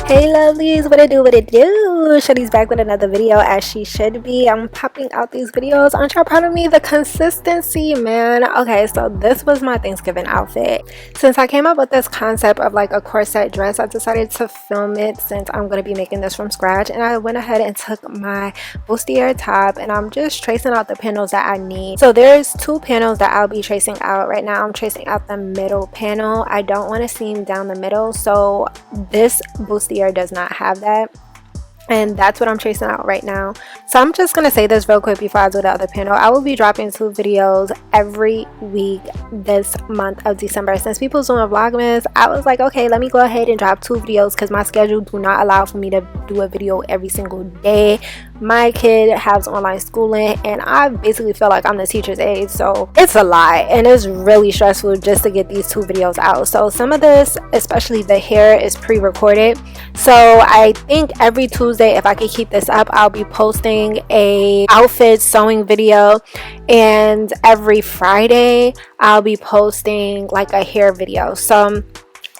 Hey lovelies, what it do? Shuddy's back with another video, as she should be. I'm popping out these videos. Aren't y'all proud of me? The consistency, man. Okay, so this was my Thanksgiving outfit. Since I came up with this concept of like a corset dress, I decided to film it since I'm going to be making this from scratch. And I went ahead and took my bustier top and I'm just tracing out the panels that I need. So there's two panels that I'll be tracing out right now. I'm tracing out the middle panel. I don't want to seam down the middle, so this bustier does not have that, and that's what I'm tracing out right now. So I'm just gonna say this real quick before I do the other panel. I will be dropping 2 videos every week this month of December. Since people's doing Vlogmas, I was like, okay, let me go ahead and drop 2 videos because my schedule do not allow for me to do a video every single day. My kid has online schooling and I basically feel like I'm the teacher's aide, so it's a lot and it's really stressful just to get these 2 videos out. So some of this, especially the hair, is pre-recorded, so I think every Tuesday, if I could keep this up, I'll be posting a outfit sewing video, and every Friday I'll be posting like a hair video. So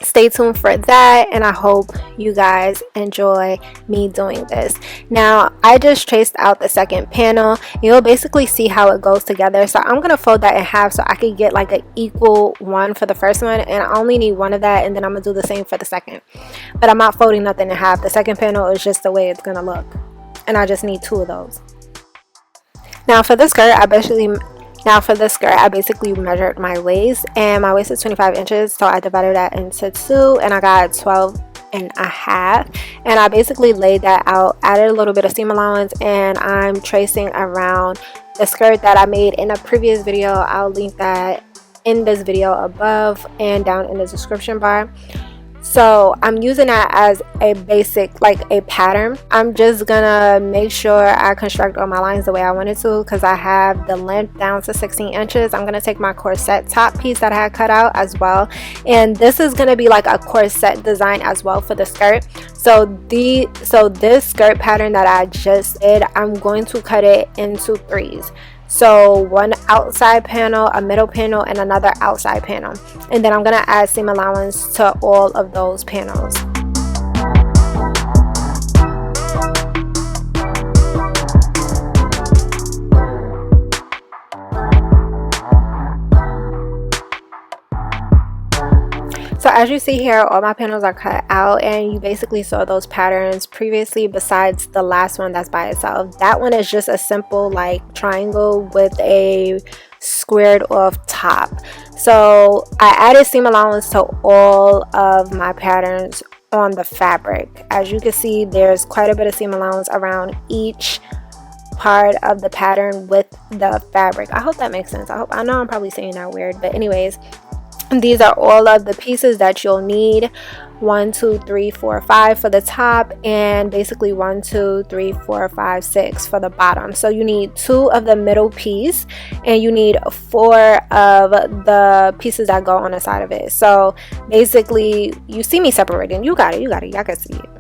stay tuned for that, and I hope you guys enjoy me doing this. Now I just traced out the second panel. You'll basically see how it goes together, so I'm gonna fold that in half so I could get like an equal one for the first one, and I only need one of that, and then I'm gonna do the same for the second. But I'm not folding nothing in half. The second panel is just the way it's gonna look, and I just need 2 of those. Now for the skirt, I basically measured my waist, and my waist is 25 inches, so I divided that into 2 and I got 12 and a half, and I basically laid that out, added a little bit of seam allowance, and I'm tracing around the skirt that I made in a previous video. I'll link that in this video above and down in the description bar. So I'm using that as a basic, like a pattern. I'm just gonna make sure I construct all my lines the way I wanted to, because I have the length down to 16 inches. I'm gonna take my corset top piece that I had cut out as well, and this is gonna be like a corset design as well for the skirt. So this skirt pattern that I just did, I'm going to cut it into 3s. So one outside panel, a middle panel, and another outside panel, and then I'm gonna add seam allowance to all of those panels. So as you see here, all my panels are cut out, and you basically saw those patterns previously besides the last one that's by itself. That one is just a simple like triangle with a squared off top. So I added seam allowance to all of my patterns on the fabric. As you can see, there's quite a bit of seam allowance around each part of the pattern with the fabric. I hope that makes sense. I know I'm probably saying that weird, but anyways, these are all of the pieces that you'll need. 1 2 3 4 5 for the top, and basically 1 2 3 4 5 6 for the bottom. So you need 2 of the middle piece, and you need 4 of the pieces that go on the side of it. So basically, you see me separating. You got it, y'all can see it.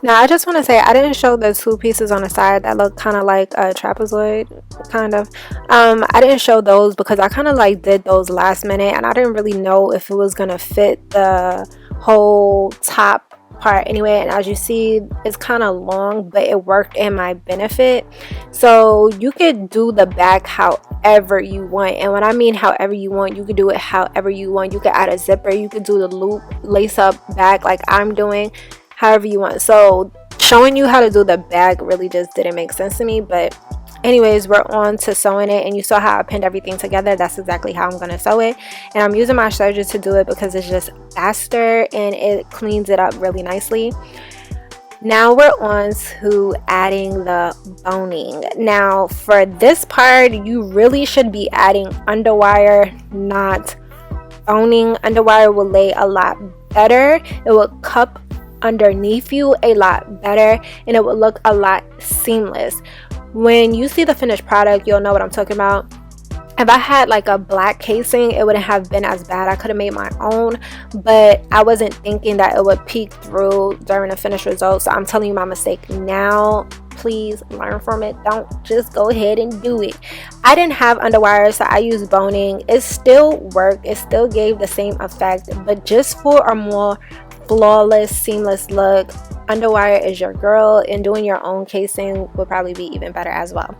Now I just want to say, I didn't show the 2 pieces on the side that look kind of like a trapezoid, kind of. I didn't show those because I kind of like did those last minute, and I didn't really know if it was gonna fit the whole top part anyway. And as you see, it's kind of long, but it worked in my benefit. So you could do the back however you want, and when I mean however you want, you could do it however you want. You could add a zipper, you could do the loop lace up back like I'm doing, however you want. So showing you how to do the back really just didn't make sense to me, but anyways, we're on to sewing it, and you saw how I pinned everything together. That's exactly how I'm going to sew it, and I'm using my serger to do it because it's just faster and it cleans it up really nicely. Now we're on to adding the boning. Now for this part, you really should be adding underwire, not boning. Underwire will lay a lot better. It will cup underneath you a lot better, and it will look a lot seamless. When you see the finished product, you'll know what I'm talking about. If I had like a black casing, it wouldn't have been as bad. I could have made my own, but I wasn't thinking that it would peek through during the finished result. So I'm telling you my mistake now. please learn from it. Don't just go ahead and do it. I didn't have underwire, so I used boning. It still worked, it still gave the same effect, but just for a more flawless, seamless look, underwire is your girl, and doing your own casing would probably be even better as well.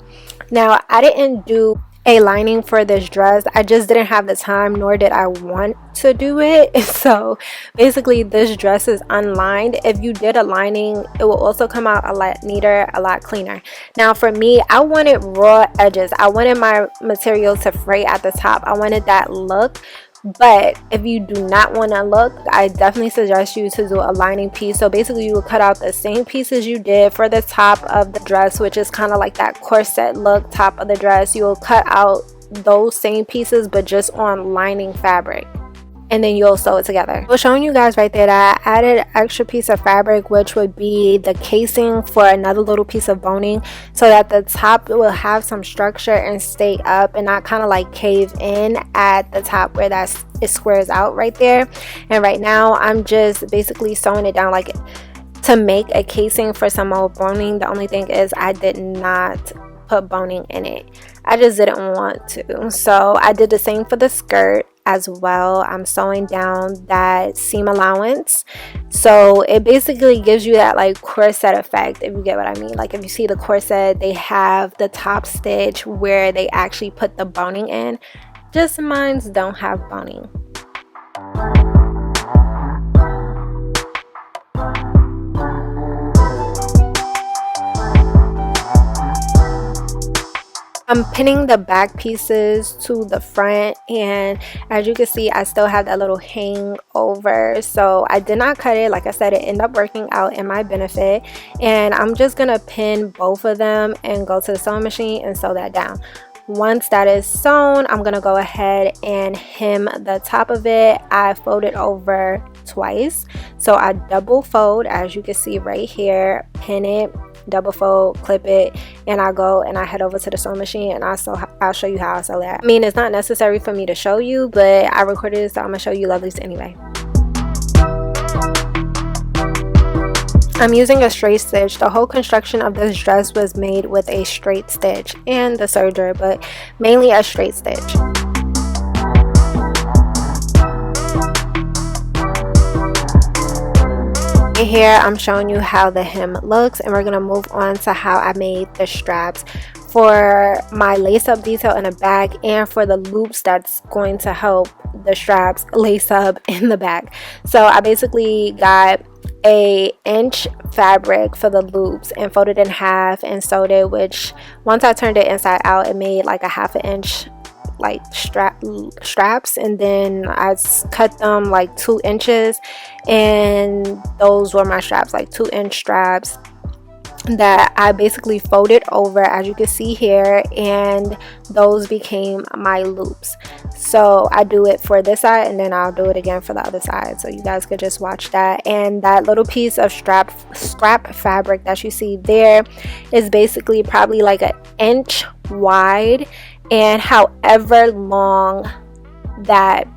Now, I didn't do a lining for this dress. I just didn't have the time, nor did I want to do it. So basically this dress is unlined. If you did a lining, it will also come out a lot neater, a lot cleaner. Now for me, I wanted raw edges. I wanted my material to fray at the top. I wanted that look. But if you do not want to look, I definitely suggest you to do a lining piece. So basically you will cut out the same pieces you did for the top of the dress, which is kind of like that corset look top of the dress. You will cut out those same pieces, but just on lining fabric, and then you'll sew it together. So showing you guys right there that I added an extra piece of fabric, which would be the casing for another little piece of boning, so that the top will have some structure and stay up and not kind of like cave in at the top where it squares out right there. And right now I'm just basically sewing it down like to make a casing for some more boning. The only thing is I did not put boning in it. I just didn't want to. So I did the same for the skirt as well. I'm sewing down that seam allowance, so it basically gives you that like corset effect, if you get what I mean. Like if you see the corset, they have the top stitch where they actually put the boning in. Just mine's don't have boning. I'm pinning the back pieces to the front, and as you can see, I still have that little hang over, so I did not cut it. Like I said, it ended up working out in my benefit, and I'm just gonna pin both of them and go to the sewing machine and sew that down. Once that is sewn, I'm gonna go ahead and hem the top of it. I fold it over twice, so I double fold, as you can see right here, pin it, double fold, clip it, and I go and I head over to the sewing machine and I'll show you how I sew that. I mean, it's not necessary for me to show you, but I recorded it, so I'm gonna show you lovelies anyway. I'm using a straight stitch. The whole construction of this dress was made with a straight stitch and the serger, but mainly a straight stitch. Here I'm showing you how the hem looks, and we're going to move on to how I made the straps for my lace up detail in the back and for the loops that's going to help the straps lace up in the back. So I basically got a inch fabric for the loops and folded in half and sewed it, which once I turned it inside out, it made like a ½ inch like straps, and then I cut them like 2 inches, and those were my straps, like 2-inch straps that I basically folded over, as you can see here, and those became my loops. So I do it for this side and then I'll do it again for the other side, so you guys could just watch that. And that little piece of scrap fabric that you see there is basically probably like an inch wide, and however long that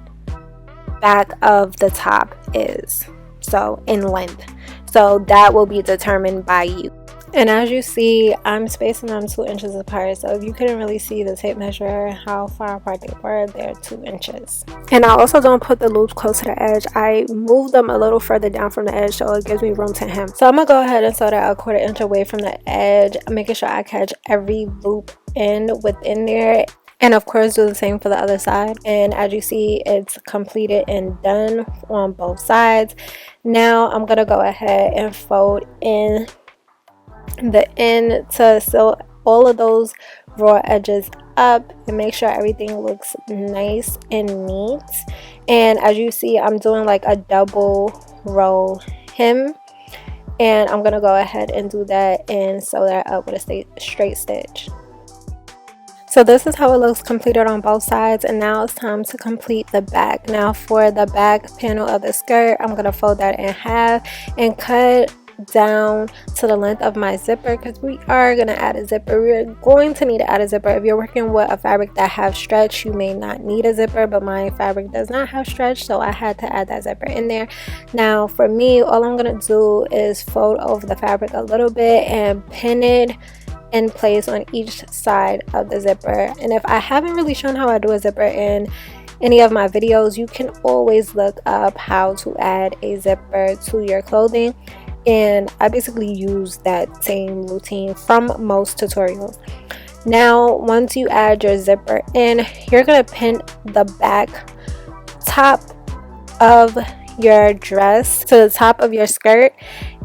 back of the top is, so in length, so that will be determined by you. And as you see, I'm spacing them 2 inches apart, so if you couldn't really see the tape measure how far apart they were, they're 2 inches. And I also don't put the loops close to the edge. I move them a little further down from the edge so it gives me room to hem. So I'm gonna go ahead and sew that 1/4 inch away from the edge, making sure I catch every loop in within there, and of course do the same for the other side. And as you see, it's completed and done on both sides. Now I'm gonna go ahead and fold in the end to sew all of those raw edges up and make sure everything looks nice and neat. And as you see, I'm doing like a double row hem, and I'm gonna go ahead and do that and sew that up with a straight stitch. So this is how it looks completed on both sides, and now it's time to complete the back. Now for the back panel of the skirt, I'm gonna fold that in half and cut down to the length of my zipper, because we are going to add a zipper. We're going to need to add a zipper. If you're working with a fabric that have stretch, you may not need a zipper, but my fabric does not have stretch, so I had to add that zipper in there. Now for me, all I'm going to do is fold over the fabric a little bit and pin it in place on each side of the zipper. And if I haven't really shown how I do a zipper in any of my videos, you can always look up how to add a zipper to your clothing, and I basically use that same routine from most tutorials. Now once you add your zipper in, you're gonna pin the back top of your dress to the top of your skirt,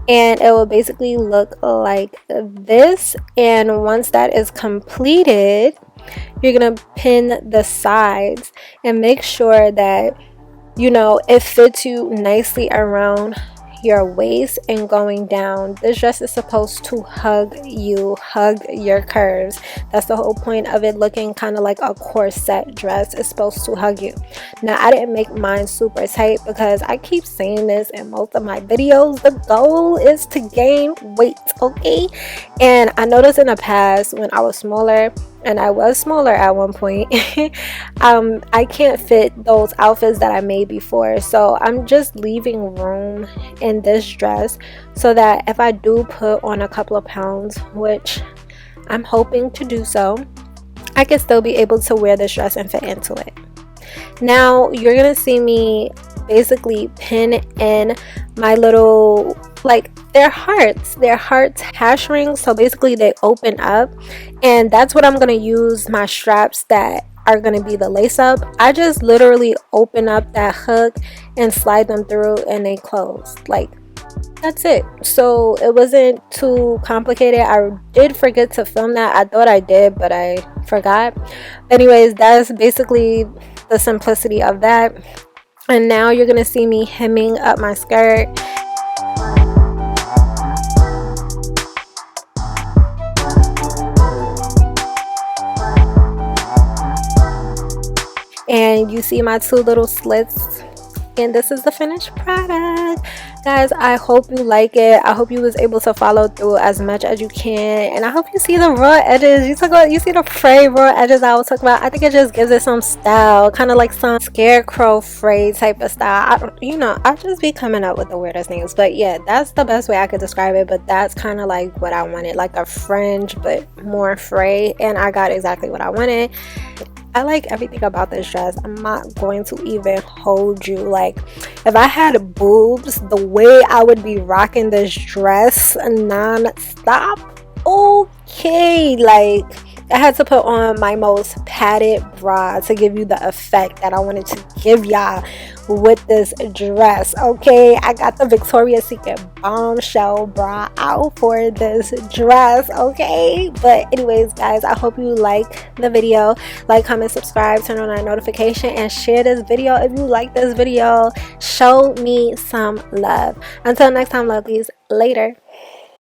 and it will basically look like this. And once that is completed, you're gonna pin the sides and make sure that, you know, it fits you nicely around your waist and going down. This dress is supposed to hug you, hug your curves. That's the whole point of it looking kind of like a corset dress. It's supposed to hug you. Now I didn't make mine super tight because I keep saying this in most of my videos, the goal is to gain weight, okay? And I noticed in the past when I was smaller, and I was smaller at one point, I can't fit those outfits that I made before. So I'm just leaving room in this dress so that if I do put on a couple of pounds, which I'm hoping to do so, I can still be able to wear this dress and fit into it. Now you're gonna see me basically pin in my little, like, they're hearts hash rings, so basically they open up, and that's what I'm gonna use my straps that are gonna be the lace up. I just literally open up that hook and slide them through and they close. Like, that's it. So it wasn't too complicated. I did forget to film that. I thought I did, but I forgot. Anyways, that's basically the simplicity of that. And now you're gonna see me hemming up my skirt. And you see my two little slits, and this is the finished product. Guys, I hope you like it. I hope you was able to follow through as much as you can, and I hope you see the raw edges. You see the fray raw edges I was talking about. I think it just gives it some style, kind of like some scarecrow fray type of style. I just be coming up with the weirdest names, but yeah, that's the best way I could describe it. But that's kind of like what I wanted, like a fringe but more fray, and I got exactly what I wanted. I like everything about this dress. I'm not going to even hold you. Like, if I had boobs, the way I would be rocking this dress non-stop, okay. Like, I had to put on my most padded bra to give you the effect that I wanted to give y'all with this dress, okay? I got the Victoria's Secret bombshell bra out for this dress, okay? But anyways, guys, I hope you like the video. Like, comment, subscribe, turn on that notification, and share this video if you like this video. Show me some love. Until next time, lovelies, later.